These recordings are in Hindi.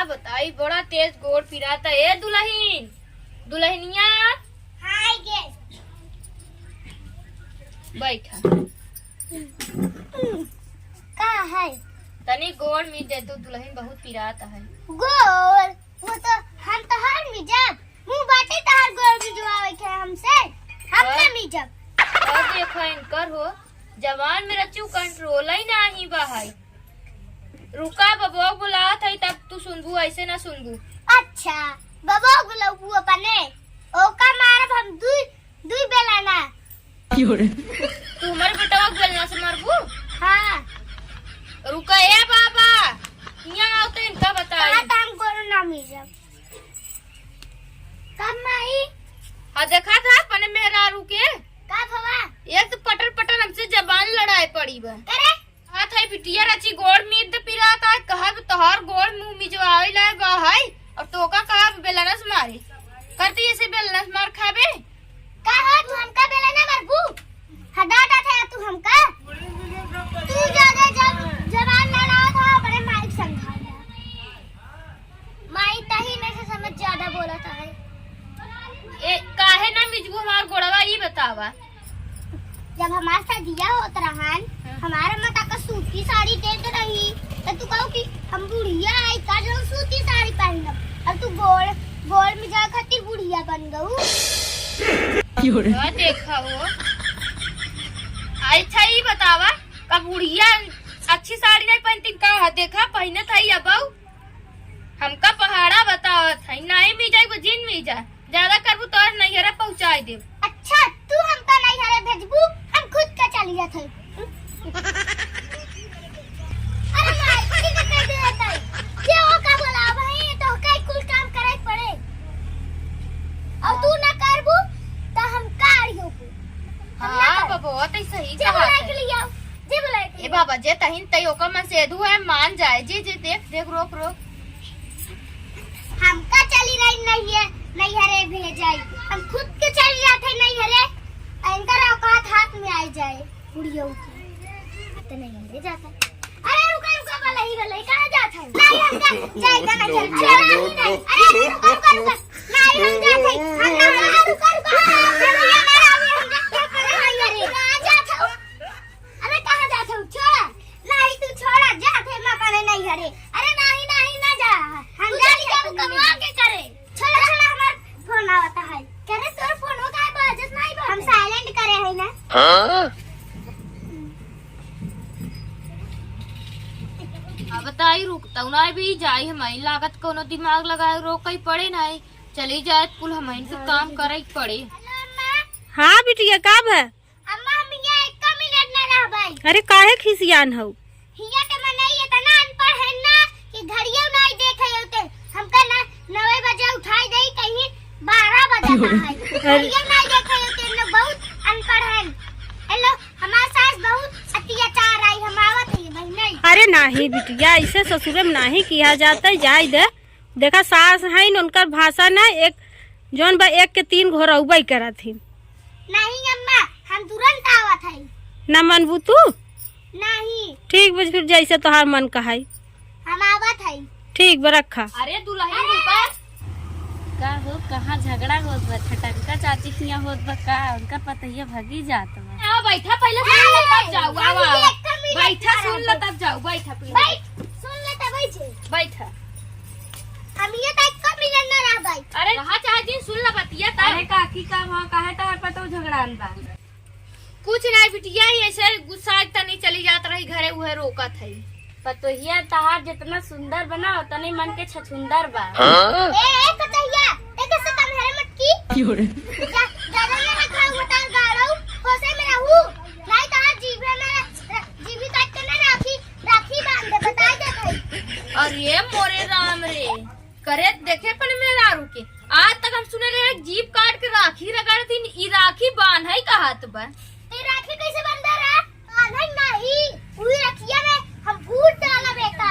का बताई बड़ा तेज गोड़ पिराता। ए दुल्हन दुल्हनिया हाय गेस बैठा का है तनी गोड़ में दे तू दुल्हन बहुत पिराता है। गोल वो तो हम तो हर में जब मुंह बाटे तो हर गोल में जुआवे के हमसे हम ना में जब और देखो इनकर हो जवान मेरा चू कंट्रोल ही नहीं बहाई। रुका बबुआ बुलात है तब तू सुनबू ऐसे ना सुनबू। अच्छा बाबा गुलाबू अपने ओका मारब हम दुई बेला ना तू हमारे बेटा बेलना से मारबू। हां रुका ए बाबा यहाँ आओ तो इनका बताई। कहा काम करो ना में जब कब माई हाँ देखा था अपने मेहरा रुके का भवा एक तो पटर पटर हमसे जबान लड़ाई पड़ी बा करे हाँ था बिटिया रची गोड़ मीट पिराता कहा तोहर गोड़ मुंह में जो आवे लाए बा है और तोका कहा बेलनस मारे करती ऐसे बेलनस मार खाबे का हो तू हमका बेला ना मारबू हटाता था तू हमका तू ज्यादा जवान लड़ा था बड़े माइक संघा माई तही में से समझ ज्यादा बोला था है ए काहे ना मिजबू हमार गोड़वा ये बतावा। जब हमारे साथ दिया होता रहन हमारे माता का सूती साड़ी देते रही तो तू कहो कि हम बुढ़िया आई का जो सूती साड़ी पहनब अब तू गोड़ में जा खातिर बुढ़िया बन गऊ। देखा हो अच्छा ये बतावा का बुढ़िया अच्छी साड़ी नहीं पहनती का देखा पहने था अब हमका पहाड़ा बतावा था नहीं भी जाए जिन भी जा ज्यादा करबू तो नैहरा पहुँचाए दे। अच्छा तू हमका नैहरा भेजबू हम खुद का चली जात है। अरे माई ठीक है कर देता है ये ओ का बोला भाई तो कई कुल काम करे पड़े और तू ना करबू तो हम काढ़ियो को हां बाबा तो सही जे कहा बोला है। के लिया जे बोला ए बाबा जे तहिन तई ओकर मन से दू है मान जाए जी जी देख रोक हमका चली रही नहीं है नैहरे भेजाई हम खुद के चली जाते नैहरे इनका औकात हाथ में आ जाए बुढ़िया तो नैहरे जाता। अरे रुका भला ही कहां जाता है नहीं हमका जाएगा नहीं नहीं अरे रुका नहीं हम जाते हम ना रुका भैया मेरा अभी हम नैहरे कहां जाता हूं। अरे कहां जाता हूं छोड़ नहीं तू छोड़ा जाते मैं अपने नैहरे। अरे नहीं ना जा हम जा लिया कमा के करे छोड़ा हमार फोन आवता है करे तोर फोन हो का बाजस नहीं बा हम साइलेंट करे है ना। हां अब बताई रुकता ना भी जाई हमारी लागत कोनो दिमाग लगाए रोक ही पड़े नहीं चली जाए कुल हमारी तो काम करे ही पड़े। हाँ बिटिया कब है अम्मा हम यहाँ 1 मिनट ना रह भाई। अरे काहे खिसियान हो हिया के मन नहीं इतना अनपढ़ है ना कि घड़ियों नहीं देखे होते हमका ना 9 बजे उठाई दे कहीं 12 बजे है घड़ियों नहीं देखे होते लोग बहुत अनपढ़ है। हेलो हमारे सास बहुत अत्याचार आई हम आवत है बहन। अरे नहीं बिटिया ऐसे ससुर में नहीं किया जाता जाय दे देखा सास है न उनकर भाषा ना एक जोन बा 1 के 3 घोरउबा करत थी। नहीं अम्मा हम तुरंत आवत है ना मनबू तू नहीं ठीक बुझ फिर जैसे तोहार मन कहाई हम आवत है ठीक बरखा। अरे दुल्हन रुका का हो कहाँ झगड़ा होत बा छटंका चाची किया होत बा का उनका पतैया भगी जात बा। आओ बैठा पहले सुन ले तब जाओ बैठा सुन ले तब जाओ बैठा बैठ सुन ले तब बैठा हम ये तक 1 मिनट ना रह भाई। अरे कहा चाहे दिन सुन ला बतिया अरे काकी का वहाँ काहे तोहर पतो झगड़ान बा। कुछ नहीं बिटिया ही ऐसे गुस्सा तक नहीं चली जात रही घरे उहे रोकत है। पतोहिया तहार जितना सुंदर बना उतने मन के छछुंदर बा। ए कतैया एक से कम हरे मटकी ज्यादा ना रखा होता गाड़ो होसे में रहू नहीं तो आज जीवी काट के ना राखी बांध दे बता दे भाई। अरे मोरे राम रे करे देखे पर मेरा रुके आज तक हम सुने रहे जीप काट के राखी रगड़ थी ई राखी बांध है कहा तो बा ते राखी कैसे बंधा रहा बांधा नहीं पूरी रखिया में हम फूट डाला बेटा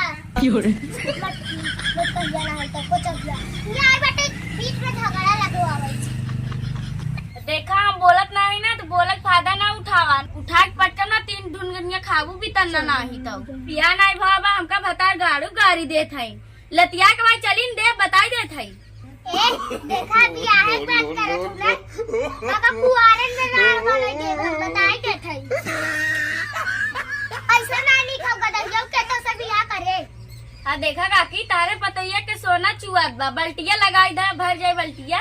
कतैया ना है तो कुछ गया यार बेटे बीच में झगड़ा लगो आवे देखा हम बोलत नहीं ना तो बोलत फायदा ना उठावा उठा के पटक ना 3 दुनिया खाबू भी तना नहीं तो पिया नहीं भाबा हमका भतार गाड़ू गाड़ी देत है लतिया के बाद चलीन दे बताई देत हई। ए देखा बियाह के बात करत हूं ना बाबा कुआरन में ना बोले दे बताई देत हई। ऐसा नानी खाओ गदहियो के तो सब बियाह करे। हाँ देखा काकी तारे पतैया के सोना चुआत बा बल्टिया लगाई दे भर जाए बल्टिया।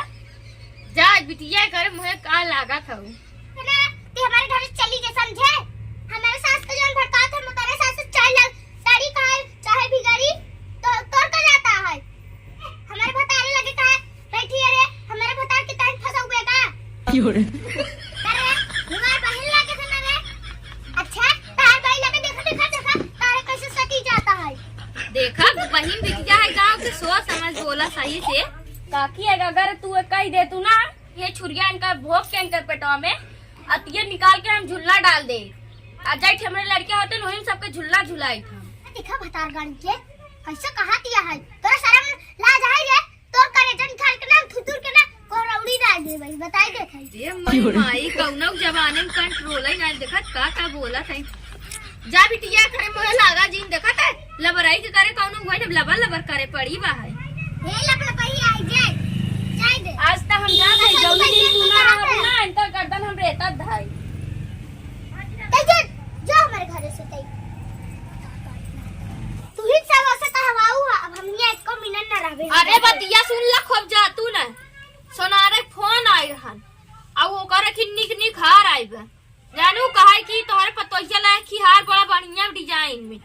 जा बिटिया करे मुहे का लागा था ना ते हमारे घर से चली जे समझे। हमारे सास को जौन भड़का थे मुतारे सास से साड़ी चाहे भिगारी तो तोड़ कर जाता है। हमारे भतारे लगे का बैठी अरे हमारे भतार के टाइम फंसा हुए का क्यों रे अरे हमारे बहन लगे थे ना रे। अच्छा तार भाई लगे देखा तारे कैसे सटी जाता है। देखा बहन बिटिया है गाँव के सोच समझ बोला सही से। काकी अगर तू कही दे तू ना ये छुरिया इनका भोग के इनकर पेटवा में अतिये निकाल के हम झुल्ला डाल दे अजय हमरे लड़के होते वही सबके झुल्ला झुलाई था। देखा भतार गाड़ी के कैसे कहा दिया है तोरा शर्म लाज है रे। तोर करे जन खाल के ना थुतुर के ना कोरौड़ी डाल दे भाई बताई दे थई। ये मई माई कौनो जमाने में कंट्रोल ही ना देखत का बोला था। जा बिटिया करे मोहे लागा जीन देखत है लबराई के करे कौनो होय लबर लबर करे पड़ी बा है। हे लपड़ पही आई जाए दे आज तक हम जा भाई जौनी दिन तू ना रहब ना इनका गर्दन हम रेता धाई। जो हमारे घर से तई तू ही सब ऐसे कहवाऊ अब हमने एक को मिनट ना रहबे। अरे बतिया सुन ला खूब जा तू ना सोनारे फोन आई रहन अब ओकर खिन्नी निक हार आई बा जानू कहे कि तोहरे पतोहिया ला की हार बड़ा बढ़िया डिजाइन में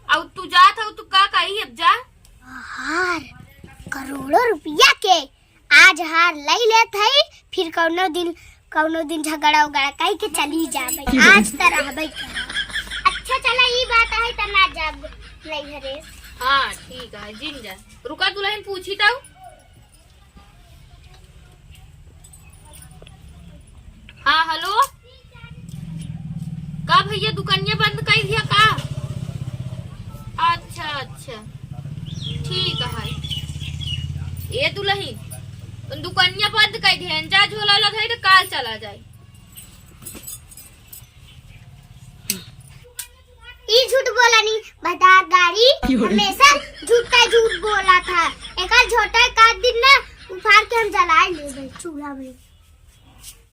अब तू जात हो तू का कही अब जा। हार करोड़ों रुपया के आज हार लई लेत है फिर कौनो दिन झगड़ा उगड़ा कही के चली जाबे आज त रहबे। अच्छा चला ई बात है त ना जाब लई हरे। हाँ ठीक है जिन जा रुका दुल्हन पूछी ताऊ। हाँ हेलो का भैया दुकानिया बंद कर दिया का। अच्छा ठीक है ये दुल्हन दुकानिया बंद कर दिया जा झोला लगे तो काल चला जाए। ई झूठ बोला नहीं बता गाड़ी हमेशा झूठ बोला था। एक झोटा का दिन ना उफाड़ के हम जला ले चूल्हा में।